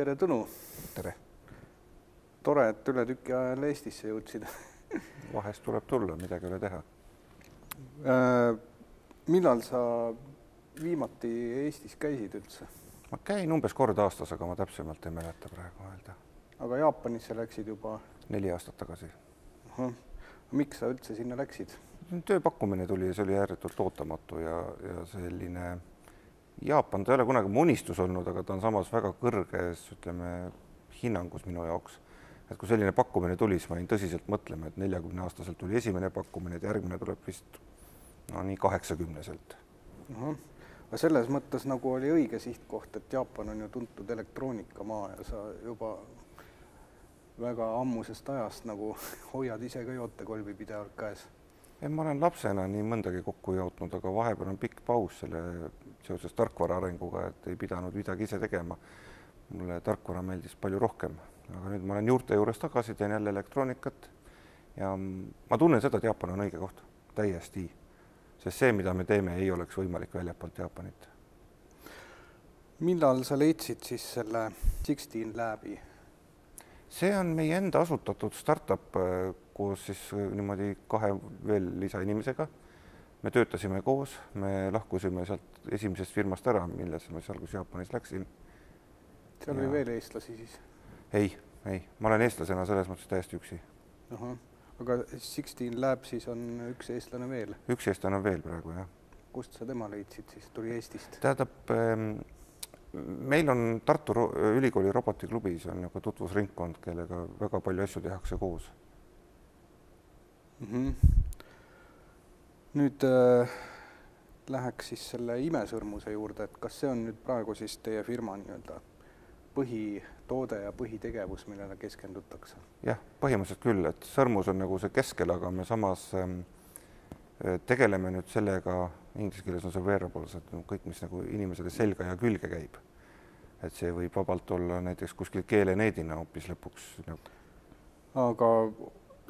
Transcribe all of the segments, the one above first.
Tere, Tõnu! Tere! Tore, et üle tüki ajal Eestisse jõudsid. Vahest tuleb tulla, midagi ei ole teha. Millal sa viimati Eestis käisid üldse? Ma käin umbes kord aastas, aga ma täpsemalt ei mäleta praegu öelda. Aga Jaapanisse läksid juba? 4 aastat tagasi. Miks sa üldse sinna läksid? Tööpakkumine tuli ja see oli ääretult ootamatu ja selline Jaapan, ta ei ole kunagi mu unistus olnud, aga ta on samas väga kõrges, ütleme, hinnangus minu jaoks. Et kui selline pakkumine tuli, siis ma olin tõsiselt mõtlema, et 40-aastaselt tuli esimene pakkumine, et järgmine tuleb vist nii 80-selt. Aga selles mõttes nagu oli õige sihtkoht, et Jaapan on ju tuntud elektroonikamaa ja sa juba väga ammusest ajast nagu hoiad ise ka jootekolbi pidevalt käes. Ma olen lapsena nii mõndagi kokku jootnud, aga vahepeal on pikk paus selle seoses tarkvara arenguga, et ei pidanud midagi ise tegema. Mulle tarkvara meeldis palju rohkem, aga nüüd ma olen juurte juures tagasi, teen jälle elektroonikat ja ma tunnen seda, et Jaapan on õige koht, täiesti. Sest see, mida me teeme, ei oleks võimalik väljapoolt Jaapanit. Millal sa leidsid siis selle 16 Labi? See on meie enda asutatud startup koos siis niimoodi 2 veel lisainimesega. Me töötasime koos, me lahkusime sealt esimesest firmast ära, milles ma seal, kus Jaapanis läksin. Seal oli veel eestlasi siis? Ei. Ma olen eestlasena selles mõttes täiesti üksi. Aga 16 Lab siis on üks eestlane veel? Üks eestlane on veel praegu, jah. Kust sa tema leidsid siis? Tuli Eestist? Tähendab, meil on Tartu Ülikooli robotiklubi, see on nagu tutvusringkond, kellega väga palju asju tehakse koos. Nüüd läheks siis selle imesõrmuse juurde, et kas see on nüüd praegu siis teie firma nii-öelda põhitoode ja põhitegevus, millele keskendutakse? Jah, põhimõtteliselt küll, et sõrmus on nagu see keskel, aga me samas tegeleme nüüd sellega, inglise keeles on see wearables, et kõik, mis nagu inimesele selga ja külge käib. Et see võib vabalt olla näiteks kuskil keeleneedina hoopis lõpuks. Aga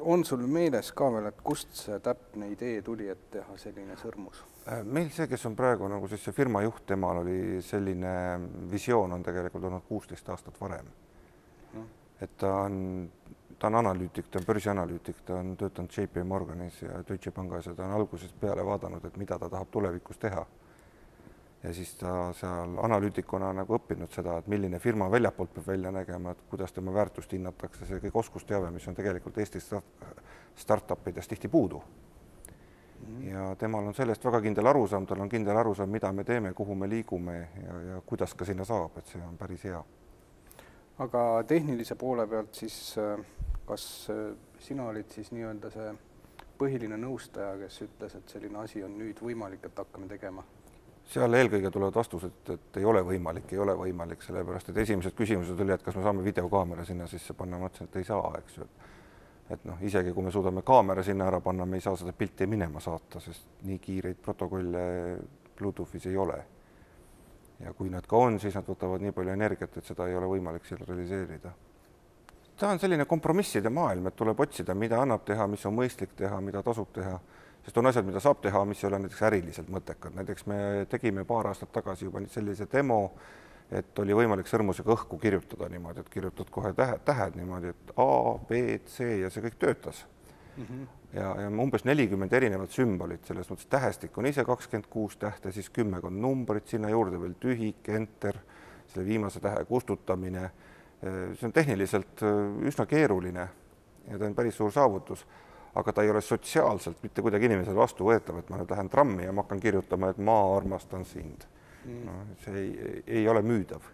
on sul meeles ka veel, et kust see täpne idee tuli, et teha selline sõrmus? Meil see, kes on praegu nagu siis see firma juht, temal oli selline visioon on tegelikult olnud 16 aastat varem. Et ta on analüütik, ta on börsianalüütik, ta on töötanud JP Morganis ja Deutsche Pangas ja ta on algusest peale vaadanud, et mida ta tahab tulevikus teha. Ja siis ta seal analüütikuna nagu õppinud seda, et milline firma väljapoolt peab välja nägema, et kuidas tema väärtust hinnatakse, see kõik oskusteave, mis on tegelikult Eestis startupidest tihti puudu. Ja temal on sellest väga kindel arusaam, tal on kindel arusaam, mida me teeme, kuhu me liigume ja kuidas ka sinna saab, et see on päris hea. Aga tehnilise poole pealt siis, kas sina olid siis nii-öelda see põhiline nõustaja, kes ütles, et selline asi on nüüd võimalik, et hakkame tegema? Seal eelkõige tulevad vastused, et ei ole võimalik, sellepärast, et esimesed küsimused oli, et kas me saame videokaamera sinna sisse panna, ma mõtlesin, et ei saa, eks ju. Et isegi kui me suudame kaamera sinna ära panna, me ei saa seda pilti minema saata, sest nii kiireid protokolle Bluetoothis ei ole. Ja kui nad ka on, siis nad võtavad nii palju energiat, et seda ei ole võimalik seal realiseerida. Ta on selline kompromisside maailm, et tuleb otsida, mida annab teha, mis on mõistlik teha, mida tasub teha. Sest on asjad, mida saab teha, mis ei ole näiteks äriliselt mõttekad. Näiteks me tegime paar aastat tagasi juba sellise demo, et oli võimalik sõrmusega õhku kirjutada niimoodi, et kirjutad kohe tähed niimoodi, et A, B, C ja see kõik töötas. Ja umbes 40 erinevat sümbolit, selles mõttes tähestik on ise 26 tähte, siis 10 numbrit, sinna juurde veel tühik, enter, selle viimase tähe kustutamine. See on tehniliselt üsna keeruline ja ta on päris suur saavutus. Aga ta ei ole sotsiaalselt mitte kuidagi inimesel vastu võetav, et ma nüüd lähen trammi ja ma hakkan kirjutama, et ma armastan sind. See ei ole müüdav.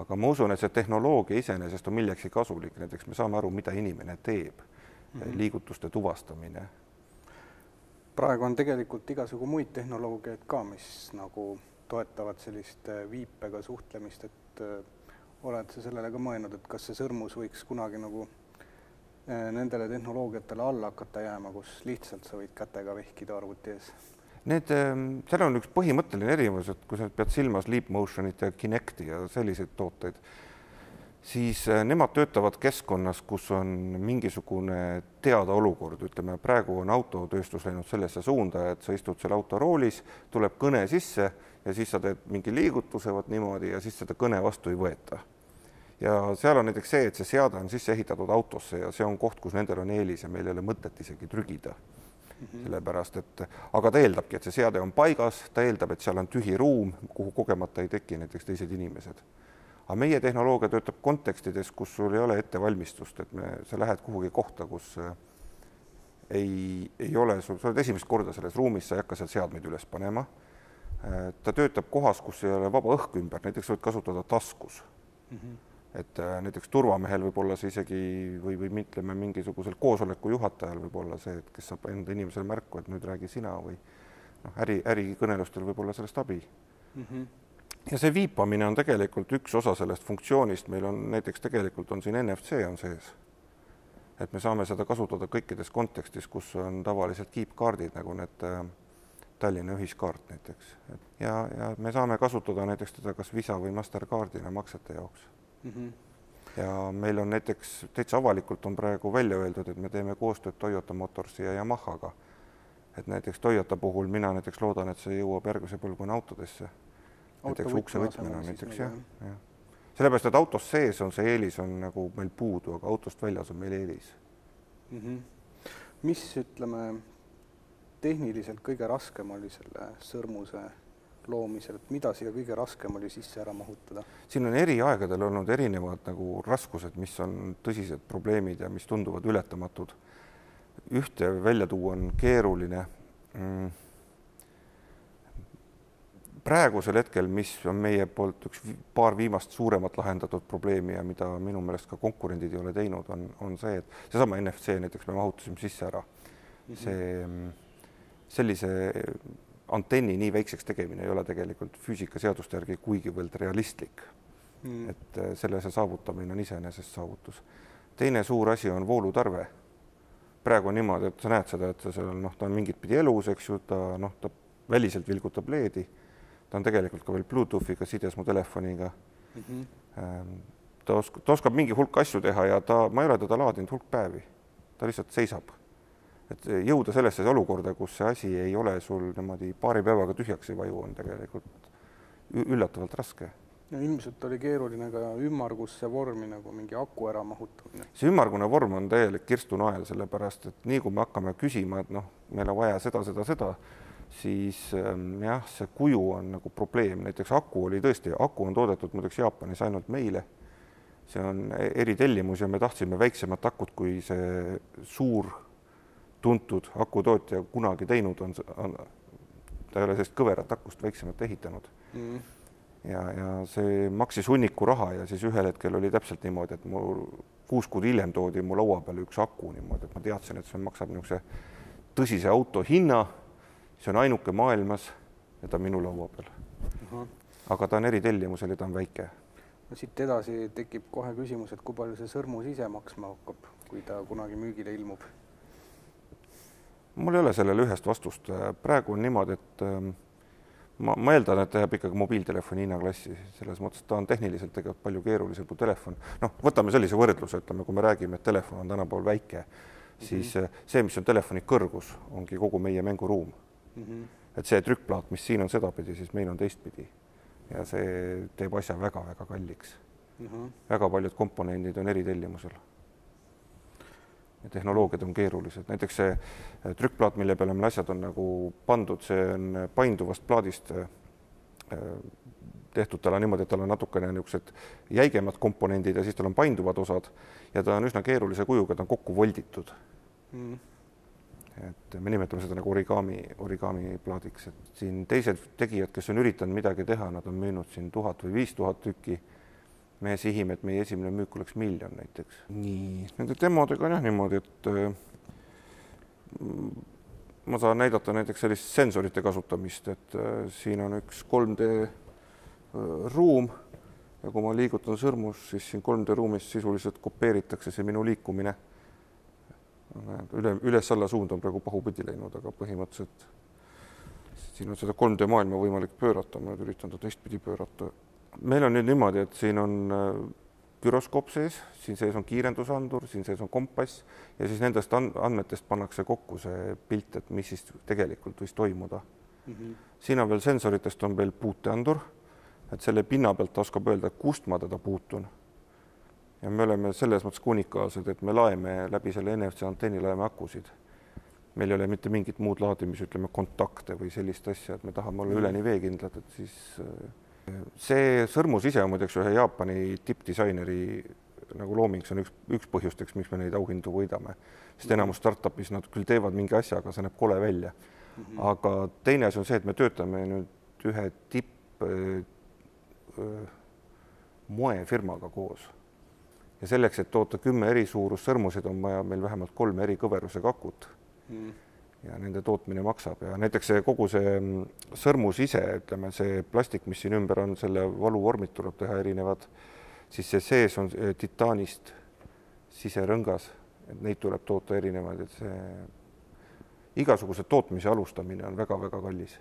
Aga ma usun, et see tehnoloogia iseenesest on millekski kasulik. Näiteks me saame aru, mida inimene teeb, liigutuste tuvastamine. Praegu on tegelikult igasugu muid tehnoloogiaid ka, mis nagu toetavad sellist viipega suhtlemist, et oled sa sellele ka mõelnud, et kas see sõrmus võiks kunagi nagu nendele tehnoloogiatele alla hakata jääma, kus lihtsalt sa võid kätega vehkida arvuti ees? Seal on üks põhimõtteline erinevus, et kui sa pead silmas Leap Motionit ja Kinecti ja selliseid tooteid, siis nemad töötavad keskkonnas, kus on mingisugune teada olukord. Ütleme, praegu on autotööstus läinud sellesse suunda, et sa istud seal autoroolis, tuleb kõne sisse ja siis sa teed mingi liigutuse niimoodi ja siis seda kõne vastu ei võeta. ja seal on näiteks see, et see seade on sisse ehitatud autosse ja see on koht, kus nendel on eelis ja meil ei ole mõtet isegi trügida. Sellepärast, et aga ta eeldabki, et see seade on paigas, ta eeldab, et seal on tühi ruum, kuhu kogemata ei teki näiteks teised inimesed. Aga meie tehnoloogia töötab kontekstides, kus sul ei ole ettevalmistust, et sa lähed kuhugi kohta, kus ei ole, sa oled esimest korda selles ruumis, sa ei hakka seal seadmeid üles panema. Ta töötab kohas, kus ei ole vaba õhk ümber, näiteks võid kasutada taskus. Et näiteks turvamehel võib olla see isegi või ütleme mingisugusel koosoleku juhatajal võib olla see, et kes saab enda inimesele märku, et nüüd räägi sina või ärikõnelustel võib olla sellest abi. Ja see viipamine on tegelikult üks osa sellest funktsioonist. Meil on näiteks tegelikult on siin NFC on sees, et me saame seda kasutada kõikides kontekstis, kus on tavaliselt kiipkaardid, nagu need Tallinna ühiskaart näiteks. Ja me saame kasutada näiteks teda kas Visa või Mastercardina maksete jaoks. Ja meil on näiteks täitsa avalikult on praegu välja öeldud, et me teeme koostööd Toyota Motorsi ja Yamahaga. Et näiteks Toyota puhul mina näiteks loodan, et see jõuab järgmise põlvkonna autodesse. Näiteks ukse võtmena näiteks, jah. Sellepärast, et autos sees on see eelis on nagu meil puudu, aga autost väljas on meil eelis. Mis, ütleme, tehniliselt kõige raskem oli selle sõrmuse loomisel, et mida siia kõige raskem oli sisse ära mahutada? Siin on eri aegadel olnud erinevad nagu raskused, mis on tõsised probleemid ja mis tunduvad ületamatud. Ühte välja tuua on keeruline. Praegusel hetkel, mis on meie poolt üks paar viimast suuremat lahendatud probleemi ja mida minu meelest ka konkurendid ei ole teinud, on see, et seesama NFC näiteks me mahutasime sisse ära. Sellise antenni nii väikseks tegemine ei ole tegelikult füüsikaseaduste järgi kuigivõrd realistlik. Et selle saavutamine on iseenesest saavutus. Teine suur asi on voolutarve. Praegu on niimoodi, et sa näed seda, et ta on mingit pidi elus, eks ju, ta väliselt vilgutab leedi. Ta on tegelikult ka veel Bluetoothiga sides mu telefoniga. Ta oskab mingi hulk asju teha ja ma ei ole teda laadinud hulk päevi. Ta lihtsalt seisab. Et jõuda sellesse olukorda, kus see asi ei ole sul niimoodi paari päevaga tühjaks ei vaju, on tegelikult üllatavalt raske. Ja ilmselt oli keeruline ka ümmargusse vormi nagu mingi aku ära mahutamine. See ümmargune vorm on täielik kirstunael, sellepärast, et nii kui me hakkame küsima, et meil on vaja seda, siis jah, see kuju on nagu probleem. Näiteks aku on toodetud muideks Jaapanis ainult meile. See on eritellimus ja me tahtsime väiksemat akut, kui see suur tuntud akutootja kunagi teinud on. Ta ei ole sellist kõverat akust väiksemat ehitanud. Ja see maksis hunniku raha ja siis ühel hetkel oli täpselt niimoodi, et 6 kuud hiljem toodi mu laua peale üks aku niimoodi, et ma teadsin, et see maksab niisuguse tõsise auto hinna. See on ainuke maailmas ja ta minu laua peal. Aga ta on eritellimusel ja ta on väike. Siit edasi tekib kohe küsimus, et kui palju see sõrmus ise maksma hakkab, kui ta kunagi müügile ilmub? Mul ei ole sellele ühest vastust. Praegu on niimoodi, et ma eeldan, et ta jääb ikkagi mobiiltelefoni hinnaklassi. Selles mõttes, ta on tehniliselt tegelikult palju keerulisem kui telefon. Võtame sellise võrdluse, ütleme, kui me räägime, et telefon on tänapäeval väike, siis see, mis on telefoni kõrgus, ongi kogu meie mänguruum. Et see trükkplaat, mis siin on sedapidi, siis meil on teistpidi. Ja see teeb asja väga-väga kalliks. Väga paljud komponendid on eritellimusel. Ja tehnoloogiad on keerulised. Näiteks see trükkplaat, mille peale meil asjad on nagu pandud, see on painduvast plaadist tehtud talle niimoodi, et tal on natukene niisugused jäigemad komponendid ja siis tal on painduvad osad ja ta on üsna keerulise kujuga, ta on kokku volditud. Et me nimetame seda nagu origami plaadiks. Et siin teised tegijad, kes on üritanud midagi teha, nad on müünud siin 1000 või 5000 tükki. Me sihime, et meie esimene müük oleks 1 000 000 näiteks. Nii, nende demodega on jah niimoodi, et ma saan näidata näiteks sellist sensorite kasutamist, et siin on üks 3D ruum ja kui ma liigutan sõrmus, siis siin 3D ruumis sisuliselt kopeeritakse see minu liikumine. Üles-alla suund on praegu pahupidi läinud, aga põhimõtteliselt siin on seda 3D maailma võimalik pöörata, ma nüüd üritan ta teistpidi pöörata. Meil on nüüd niimoodi, et siin on gyroskoop sees, siin sees on kiirendusandur, siin sees on kompass ja siis nendest andmetest pannakse kokku see pilt, et mis siis tegelikult võis toimuda. Siin on veel sensoritest on veel puuteandur, et selle pinna pealt ta oskab öelda, kust ma teda puutun. ja me oleme selles mõttes unikaalsed, et me laeme läbi selle NFC antenni laeme akusid. Meil ei ole mitte mingit muud laadimis, ütleme kontakte või sellist asja, et me tahame olla üleni veekindlad, et siis see sõrmus ise on muideks ühe Jaapani tippdisaineri nagu looming, see on üks põhjusteks, miks me neid auhindu võidame, sest enamus startupis nad küll teevad mingi asja, aga see näeb kole välja. Aga teine asi on see, et me töötame nüüd ühe moefirmaga koos ja selleks, et toota 10 eri suurus sõrmusid, on vaja meil vähemalt 3 eri kõverusega akut ja nende tootmine maksab ja näiteks see kogu see sõrmus ise, ütleme see plastik, mis siin ümber on, selle valuvormid tuleb teha erinevad, siis see sees on titaanist siserõngas, et neid tuleb toota erinevaid, et see igasuguse tootmise alustamine on väga-väga kallis.